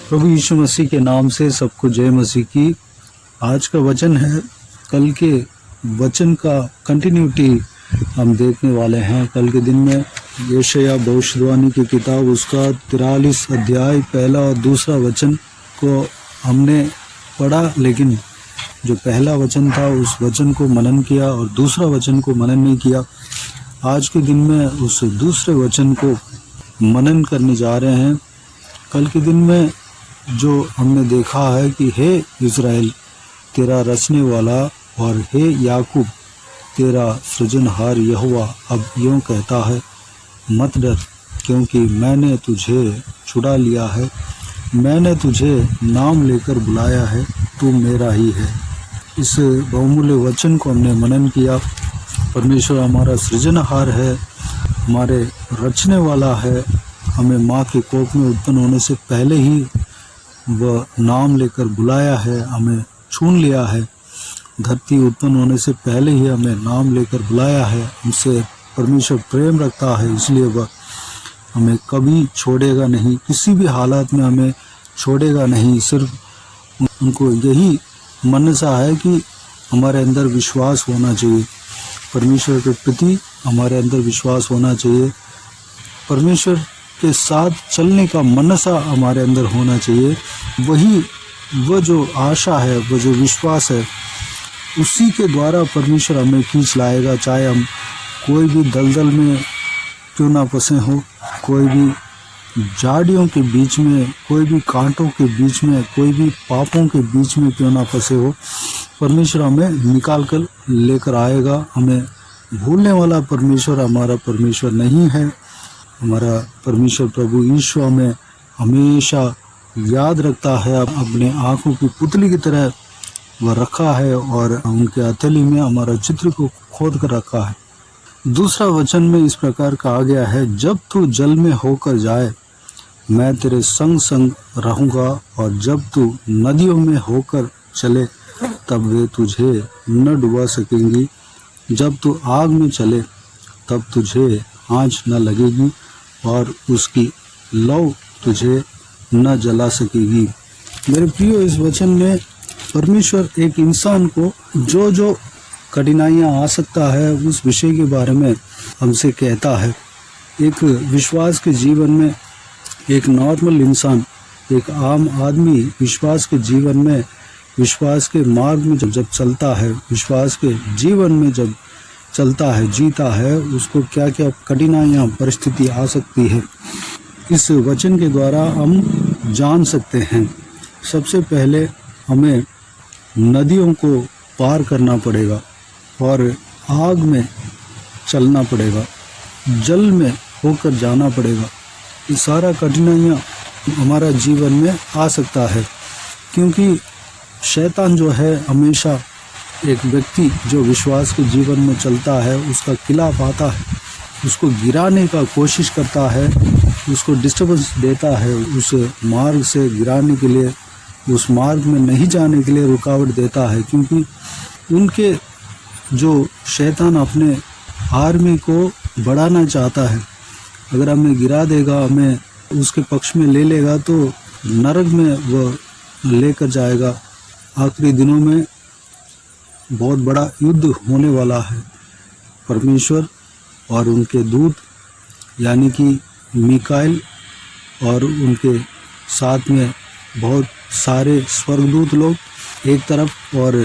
प्रभु यीशु मसीह के नाम से सबको जय मसीह की। आज का वचन है, कल के वचन का कंटिन्यूटी हम देखने वाले हैं। कल के दिन में यशायाह भविष्यवाणी की किताब उसका 43 अध्याय पहला और दूसरा वचन को हमने पढ़ा, लेकिन जो पहला वचन था उस वचन को मनन किया और दूसरा वचन को मनन नहीं किया। आज के दिन में उस दूसरे वचन को मनन करने जा रहे हैं। कल के दिन में जो हमने देखा है कि हे इज़राइल तेरा रचने वाला और हे याकूब तेरा सृजनहार यहोवा अब यूँ कहता है, मत डर, क्योंकि मैंने तुझे छुड़ा लिया है, मैंने तुझे नाम लेकर बुलाया है, तू मेरा ही है। इस बहुमूल्य वचन को हमने मनन किया। परमेश्वर हमारा सृजनहार है, हमारे रचने वाला है। हमें माँ के कोख में उत्पन्न होने से पहले ही वह नाम लेकर बुलाया है, हमें चुन लिया है। धरती उत्पन्न होने से पहले ही हमें नाम लेकर बुलाया है। हमसे परमेश्वर प्रेम रखता है, इसलिए वह हमें कभी छोड़ेगा नहीं, किसी भी हालात में हमें छोड़ेगा नहीं। सिर्फ उनको यही मनसा है कि हमारे अंदर विश्वास होना चाहिए, परमेश्वर के प्रति हमारे अंदर विश्वास होना चाहिए, परमेश्वर के साथ चलने का मनसा हमारे अंदर होना चाहिए। वही वह जो आशा है, वह जो विश्वास है, उसी के द्वारा परमेश्वर हमें खींच लाएगा। चाहे हम कोई भी दलदल में क्यों ना फंसे हो, कोई भी झाड़ियों के बीच में, कोई भी कांटों के बीच में, कोई भी पापों के बीच में क्यों ना फंसे हो, परमेश्वर हमें निकाल कर लेकर आएगा। हमें भूलने वाला परमेश्वर हमारा परमेश्वर नहीं है। हमारा परमेश्वर प्रभु यीशु हमें हमेशा याद रखता है, अपने आँखों की पुतली की तरह वह रखा है और उनके हथेली में हमारा चित्र को खोद कर रखा है। दूसरा वचन में इस प्रकार कहा गया है, जब तू जल में होकर जाए मैं तेरे संग संग रहूँगा, और जब तू नदियों में होकर चले तब वे तुझे न डुबा सकेंगी, जब तू आग में चले तब तुझे आँच न लगेगी और उसकी लौ तुझे न जला सकेगी। मेरे प्रियो, इस वचन में परमेश्वर एक इंसान को जो जो कठिनाइयाँ आ सकता है उस विषय के बारे में हमसे कहता है। एक विश्वास के जीवन में, एक नॉर्मल इंसान, एक आम आदमी विश्वास के जीवन में, विश्वास के मार्ग में जब चलता है, विश्वास के जीवन में जब चलता है, जीता है, उसको क्या क्या कठिनाइयाँ परिस्थिति आ सकती है, इस वचन के द्वारा हम जान सकते हैं। सबसे पहले हमें नदियों को पार करना पड़ेगा और आग में चलना पड़ेगा, जल में होकर जाना पड़ेगा। ये सारा कठिनाइयाँ हमारा जीवन में आ सकता है, क्योंकि शैतान जो है हमेशा एक व्यक्ति जो विश्वास के जीवन में चलता है उसका खिलाफ आता है, उसको गिराने का कोशिश करता है, उसको डिस्टर्बेंस देता है, उस मार्ग से गिराने के लिए, उस मार्ग में नहीं जाने के लिए रुकावट देता है। क्योंकि उनके जो शैतान अपने आर्मी को बढ़ाना चाहता है, अगर हमें गिरा देगा, हमें उसके पक्ष में ले लेगा तो नरक में वह लेकर जाएगा। आखिरी दिनों में बहुत बड़ा युद्ध होने वाला है। परमेश्वर और उनके दूत यानी कि मिकाएल और उनके साथ में बहुत सारे स्वर्गदूत लोग एक तरफ, और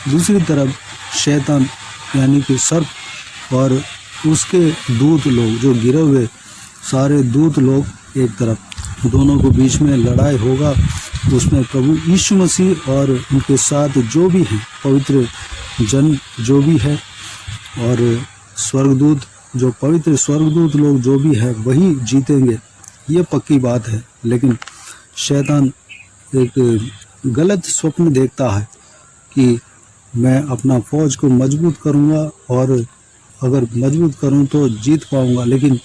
दूसरी तरफ शैतान यानी कि सर्प और उसके दूत लोग, जो गिरे हुए सारे दूत लोग एक तरफ, दोनों को बीच में लड़ाई होगा। उसमें प्रभु यीशु मसीह और उनके साथ जो भी हैं, पवित्र जन जो भी है, और स्वर्गदूत, जो पवित्र स्वर्गदूत लोग जो भी है, वही जीतेंगे, ये पक्की बात है। लेकिन शैतान एक गलत स्वप्न देखता है कि मैं अपना फौज को मजबूत करूंगा और अगर मजबूत करूं तो जीत पाऊंगा, लेकिन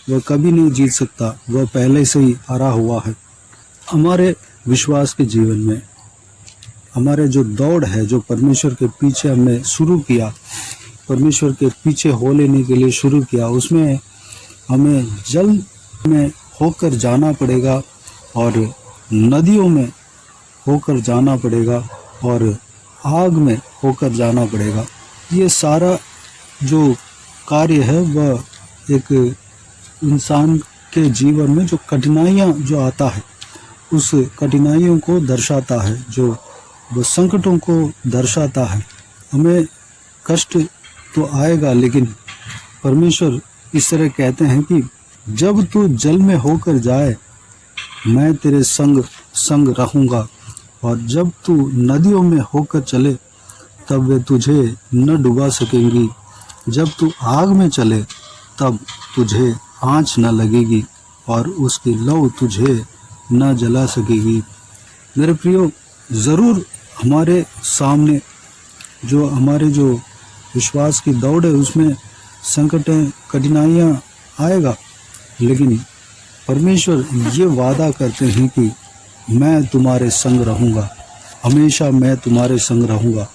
वह कभी नहीं जीत सकता, वह पहले से ही हारा हुआ है। हमारे विश्वास के जीवन में हमारे जो दौड़ है, जो परमेश्वर के पीछे हमने शुरू किया, परमेश्वर के पीछे हो लेने के लिए शुरू किया, उसमें हमें जल में होकर जाना पड़ेगा और नदियों में होकर जाना पड़ेगा और आग में होकर जाना पड़ेगा। ये सारा जो कार्य है वह एक इंसान के जीवन में जो कठिनाइयाँ जो आता है उस कठिनाइयों को दर्शाता है, जो वो संकटों को दर्शाता है। हमें कष्ट तो आएगा, लेकिन परमेश्वर इस तरह कहते हैं कि जब तू जल में होकर जाए मैं तेरे संग संग रहूँगा, और जब तू नदियों में होकर चले तब वे तुझे न डुबा सकेंगी, जब तू आग में चले तब तुझे आँच न लगेगी और उसकी लौ तुझे न जला सकेगी। मेरे प्रियो, ज़रूर हमारे सामने जो हमारे जो विश्वास की दौड़ है उसमें संकटें कठिनाइयाँ आएगा, लेकिन परमेश्वर ये वादा करते हैं कि मैं तुम्हारे संग रहूँगा, हमेशा मैं तुम्हारे संग रहूँगा।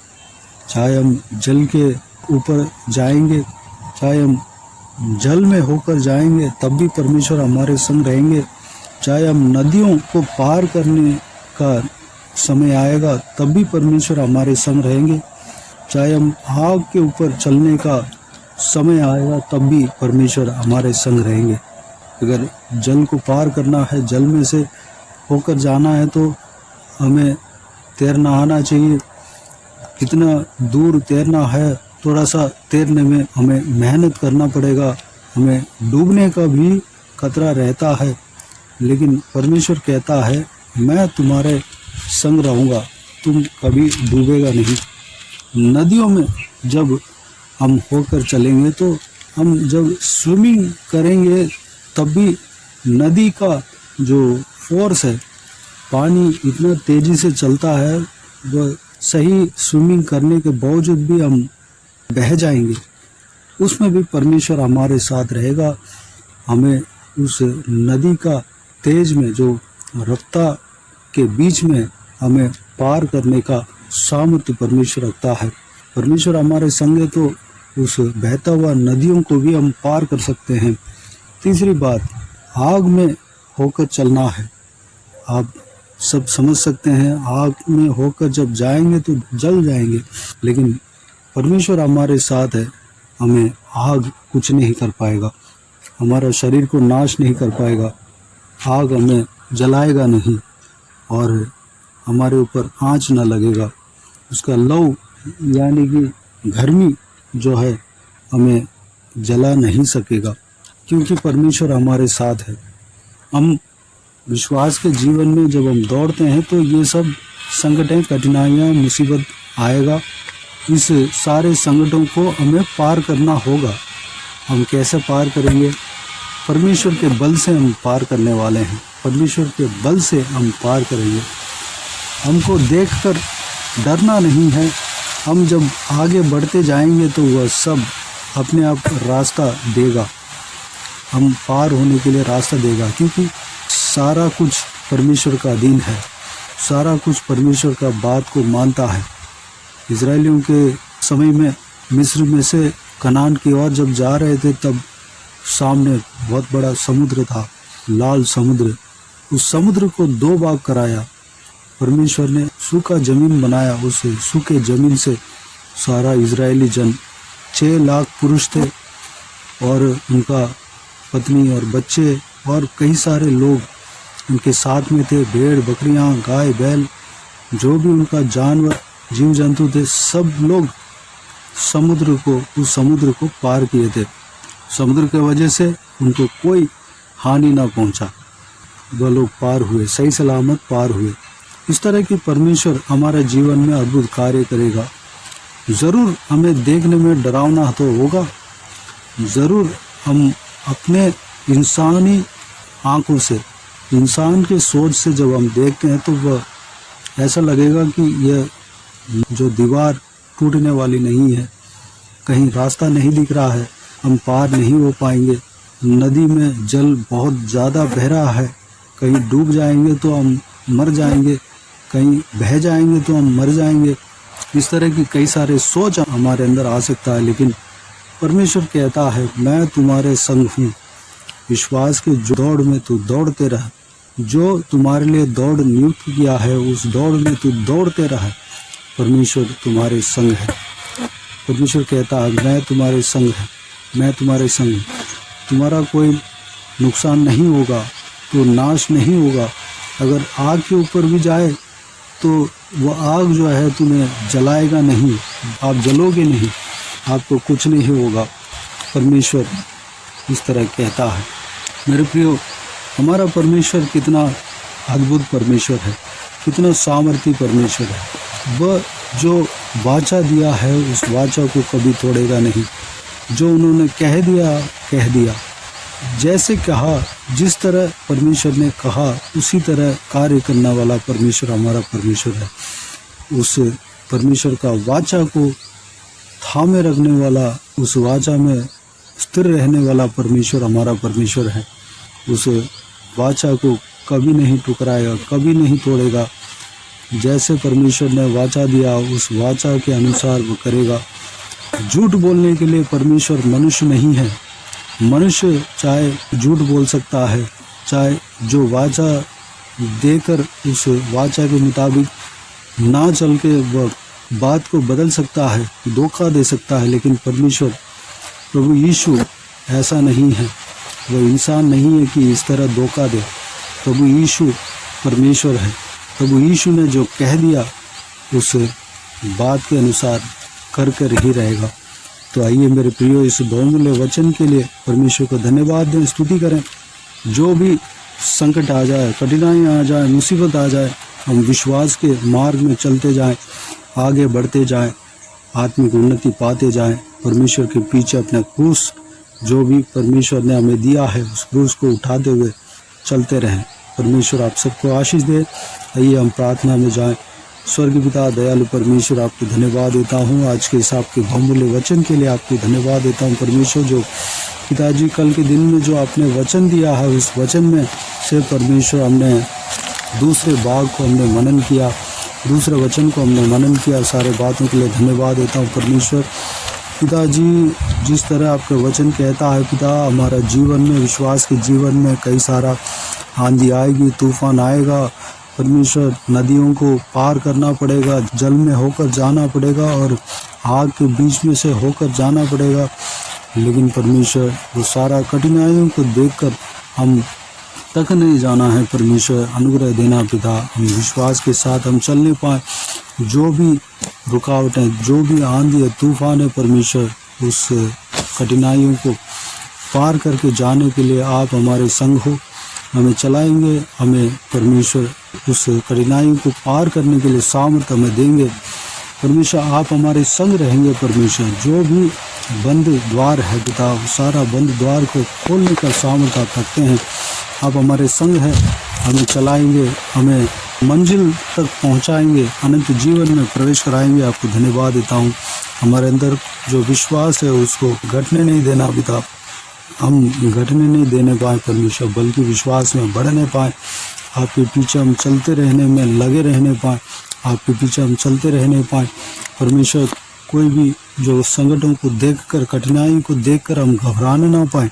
चाहे हम जल के ऊपर जाएंगे, चाहे हम जल में होकर जाएंगे तब भी परमेश्वर हमारे संग रहेंगे, चाहे हम नदियों को पार करने का समय आएगा तब भी परमेश्वर हमारे संग रहेंगे, चाहे हम आग के ऊपर चलने का समय आएगा तब भी परमेश्वर हमारे संग रहेंगे। अगर जल को पार करना है, जल में से होकर जाना है तो हमें तैरना आना चाहिए। कितना दूर तैरना है, थोड़ा सा तैरने में हमें मेहनत करना पड़ेगा, हमें डूबने का भी खतरा रहता है, लेकिन परमेश्वर कहता है मैं तुम्हारे संग रहूँगा, तुम कभी डूबेगा नहीं। नदियों में जब हम होकर चलेंगे तो हम जब स्विमिंग करेंगे तब भी नदी का जो फोर्स है, पानी इतना तेज़ी से चलता है, वह सही स्विमिंग करने के बावजूद भी हम बह जाएंगे। उसमें भी परमेश्वर हमारे साथ रहेगा। हमें उस नदी का तेज में जो रफ्तार के बीच में हमें पार करने का सामर्थ्य परमेश्वर रखता है। परमेश्वर हमारे संग है तो उस बहता हुआ नदियों को भी हम पार कर सकते हैं। तीसरी बात, आग में होकर चलना है। आप सब समझ सकते हैं, आग में होकर जब जाएंगे तो जल जाएंगे, लेकिन परमेश्वर हमारे साथ है, हमें आग कुछ नहीं कर पाएगा, हमारा शरीर को नाश नहीं कर पाएगा, आग हमें जलाएगा नहीं और हमारे ऊपर आँच न लगेगा। उसका लौ यानी कि गर्मी जो है हमें जला नहीं सकेगा, क्योंकि परमेश्वर हमारे साथ है। हम विश्वास के जीवन में जब हम दौड़ते हैं तो ये सब संकटें, कठिनाइयाँ, मुसीबत आएगा। इस सारे संकटों को हमें पार करना होगा। हम कैसे पार करेंगे? परमेश्वर के बल से हम पार करने वाले हैं, परमेश्वर के बल से हम पार करेंगे। हमको देखकर डरना नहीं है। हम जब आगे बढ़ते जाएंगे तो वह सब अपने आप रास्ता देगा, हम पार होने के लिए रास्ता देगा, क्योंकि सारा कुछ परमेश्वर का अधीन है, सारा कुछ परमेश्वर का बात को मानता है। इजरायलियों के समय में मिस्र में से कनान की ओर जब जा रहे थे तब सामने बहुत बड़ा समुद्र था, लाल समुद्र। उस समुद्र को दो भाग कराया परमेश्वर ने, सूखा जमीन बनाया, उस सूखे जमीन से सारा इजरायली जन 6 लाख पुरुष थे और उनका पत्नी और बच्चे और कई सारे लोग उनके साथ में थे, भेड़ बकरियां, गाय बैल, जो भी उनका जानवर जीव जंतु थे, सब लोग उस समुद्र को पार किए थे। समुद्र के वजह से उनको कोई हानि ना पहुंचा, वह लोग पार हुए, सही सलामत पार हुए। इस तरह की परमेश्वर हमारे जीवन में अद्भुत कार्य करेगा। ज़रूर हमें देखने में डरावना तो होगा, ज़रूर हम अपने इंसानी आँखों से, इंसान के सोच से जब हम देखते हैं तो वह ऐसा लगेगा कि यह जो दीवार टूटने वाली नहीं है, कहीं रास्ता नहीं दिख रहा है, हम पार नहीं हो पाएंगे। नदी में जल बहुत ज़्यादा बह रहा है, कहीं डूब जाएंगे तो हम मर जाएंगे, कहीं बह जाएंगे तो हम मर जाएंगे। इस तरह की कई सारे सोच हमारे अंदर आ सकता है, लेकिन परमेश्वर कहता है मैं तुम्हारे संग हूँ। विश्वास के दौड़ में तू दौड़ते रह, जो तुम्हारे लिए दौड़ नियुक्त किया है उस दौड़ में तू दौड़ते रह, परमेश्वर तुम्हारे संग है। परमेश्वर कहता है मैं तुम्हारे संग है, मैं तुम्हारे संग हूँ। तुम्हारा कोई नुकसान नहीं होगा, तो नाश नहीं होगा। अगर आग के ऊपर भी जाए तो वह आग जो है तुम्हें जलाएगा नहीं, आप जलोगे नहीं, आपको कुछ नहीं होगा। परमेश्वर इस तरह कहता है। मेरे प्रियो, हमारा परमेश्वर कितना अद्भुत परमेश्वर है, कितना सामर्थी परमेश्वर है। वह जो वाचा दिया है उस वाचा को कभी तोड़ेगा नहीं। जो उन्होंने कह दिया, जैसे कहा, जिस तरह परमेश्वर ने कहा उसी तरह कार्य करने वाला परमेश्वर हमारा परमेश्वर है। उस परमेश्वर का वाचा को थामे रखने वाला, उस वाचा में स्थिर रहने वाला परमेश्वर हमारा परमेश्वर है। उस वाचा को कभी नहीं टुकराएगा, कभी नहीं तोड़ेगा। जैसे परमेश्वर ने वाचा दिया उस वाचा के अनुसार वो करेगा। झूठ बोलने के लिए परमेश्वर मनुष्य नहीं है। मनुष्य चाहे झूठ बोल सकता है, चाहे जो वाचा देकर उस वाचा के मुताबिक ना चल के वह बात को बदल सकता है, धोखा दे सकता है, लेकिन परमेश्वर प्रभु यीशु ऐसा नहीं है। वह इंसान नहीं है कि इस तरह धोखा दे। प्रभु यीशु परमेश्वर है। प्रभु यीशु ने जो कह दिया उस बात के अनुसार कर ही रहेगा। तो आइए मेरे प्रियो, इस बहुमूल्य वचन के लिए परमेश्वर को धन्यवाद दें, स्तुति करें। जो भी संकट आ जाए, कठिनाइयाँ आ जाए, मुसीबत आ जाए, हम विश्वास के मार्ग में चलते जाएं, आगे बढ़ते जाएं, आत्मिक उन्नति पाते जाएं। परमेश्वर के पीछे अपना क्रूस जो भी परमेश्वर ने हमें दिया है उस क्रूस को उठाते हुए चलते रहें। परमेश्वर आप सबको आशीष दे। आइए हम प्रार्थना में जाएं। स्वर्गीय पिता दयालु परमेश्वर, आपको धन्यवाद देता हूँ आज के इस आपके बहुमूल्य वचन के लिए। आपको धन्यवाद देता हूँ परमेश्वर, जो पिताजी कल के दिन में जो आपने वचन दिया है उस वचन में से परमेश्वर हमने दूसरे भाग को हमने मनन किया, दूसरे वचन को हमने मनन किया। सारे बातों के लिए धन्यवाद देता हूँ परमेश्वर। पिताजी, जिस तरह आपका वचन कहता है पिता, हमारा जीवन में, विश्वास के जीवन में कई सारा आंधी आएगी, तूफान आएगा। परमेश्वर, नदियों को पार करना पड़ेगा, जल में होकर जाना पड़ेगा और आग के बीच में से होकर जाना पड़ेगा। लेकिन परमेश्वर, वो सारा कठिनाइयों को देखकर हम तक नहीं जाना है। परमेश्वर अनुग्रह देना पिता, हम विश्वास के साथ हम चलने पाए। जो भी रुकावटें, जो भी आंधी तूफान है परमेश्वर, उस कठिनाइयों को पार करके जाने के लिए आप हमारे संग हो, हमें चलाएंगे। हमें परमेश्वर उस कठिनाइयों को पार करने के लिए सामर्थ्य हमें देंगे। परमेश्वर आप हमारे संग रहेंगे। परमेश्वर, जो भी बंद द्वार है पिता, सारा बंद द्वार को खोलने का सामर्थ्य आप रखते हैं। आप हमारे संग हैं, हमें चलाएंगे, हमें मंजिल तक पहुंचाएंगे, अनंत जीवन में प्रवेश कराएंगे। आपको धन्यवाद देता हूं। हमारे अंदर जो विश्वास है उसको घटने नहीं देना पिता, हम घटने नहीं देने पाए परमेश्वर, बल्कि विश्वास में बढ़ने पाए। आपके पीछे हम चलते रहने में लगे रहने पाए, आपके पीछे हम चलते रहने पाए। परमेश्वर, कोई भी जो संकटों को देखकर, कठिनाई को देखकर हम घबराने ना पाए,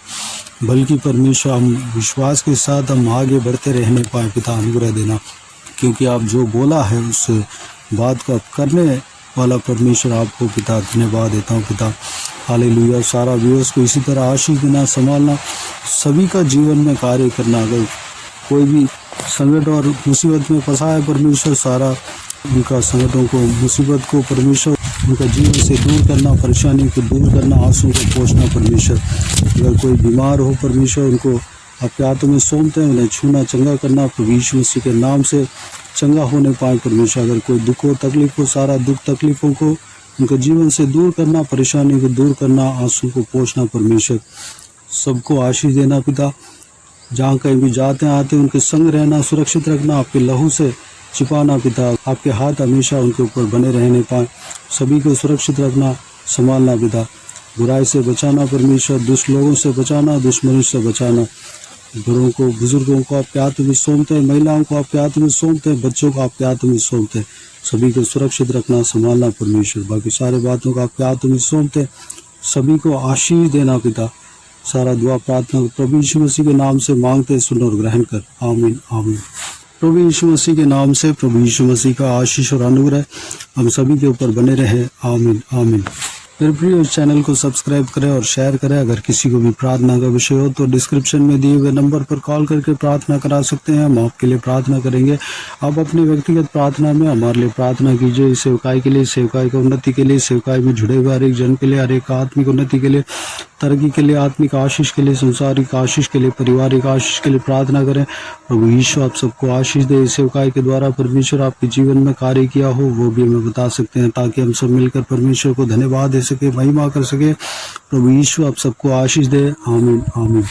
बल्कि परमेश्वर हम विश्वास के साथ हम आगे बढ़ते रहने पाए। पिता अनुग्रह देना, क्योंकि आप जो बोला है उस बात को करने वाला परमेश्वर, आपको पिता धन्यवाद देता हूँ पिता। हालेलुया। सारा व्यूअर्स को इसी तरह आशीष देना, संभालना, सभी का जीवन में कार्य करना। अगर कोई भी संकट और मुसीबत में फंसा है परमेश्वर, सारा उनका संकटों को, मुसीबत को परमेश्वर उनका जीवन से दूर करना, परेशानी को दूर करना, आंसू को पोंछना परमेश्वर। अगर कोई बीमार हो परमेश्वर, उनको आपके हाथों में सौंपते हैं, उन्हें छूना, चंगा करना, प्रभु यीशु मसीह के नाम से चंगा होने पाए परमेश्वर। अगर कोई दुख हो, तकलीफ हो, सारा दुख तकलीफों को उनके जीवन से दूर करना, परेशानी को दूर करना, आंसू को पोंछना परमेश्वर। सबको आशीष देना पिता। जहाँ कहीं भी जाते आते उनके संग रहना, सुरक्षित रखना, आपके लहू से छिपाना पिता। आपके हाथ हमेशा उनके ऊपर बने रहने पाए। सभी को सुरक्षित रखना, संभालना पिता। बुराई से बचाना परमेश्वर, दुष्ट लोगों से बचाना, दुश्मनों से बचाना। घरों को, बुजुर्गों को आपके हाथ में सौंपते हैं, महिलाओं को आपके हाथ में सौंपते हैं, बच्चों को आपके हाथ में सौंपते हैं। सभी को सुरक्षित रखना, संभालना परमेश्वर। बाकी सारे बातों को आपके हाथ में सौंपते हैं। सभी को आशीष देना पिता। सारा दुआ प्रार्थना प्रभु यीशु मसीह के नाम से मांगते, सुन और ग्रहण कर। आमीन आमीन। प्रभु यीशु मसीह के नाम से प्रभु यीशु मसीह का आशीष और अनुग्रह हम सभी के ऊपर बने रहे। आमीन आमीन। मेरे प्रिय, इस चैनल को सब्सक्राइब करें और शेयर करें। अगर किसी को भी प्रार्थना का विषय हो तो डिस्क्रिप्शन में दिए हुए नंबर पर कॉल करके प्रार्थना करा सकते हैं। हम आपके लिए प्रार्थना करेंगे। आप अपने व्यक्तिगत प्रार्थना में हमारे लिए प्रार्थना कीजिए। सेवकाई के लिए, सेवकाई की उन्नति के लिए, सेवकाई में जुड़े हुए हर एक जन के लिए, हर एक आत्मिक उन्नति के लिए, तरक्की के लिए, आत्मिक आशीष के लिए, संसारिक आशीष के लिए, पारिवारिक आशीष के लिए प्रार्थना करें। प्रभु यीशु आप सबको आशीष दे। सेवकाई के द्वारा परमेश्वर आपके जीवन में कार्य किया हो वो भी हमें बता सकते हैं, ताकि हम सब मिलकर परमेश्वर को धन्यवाद दे सके, महिमा कर सके। प्रभु यीशु आप सबको आशीष दे। आमीन आमीन।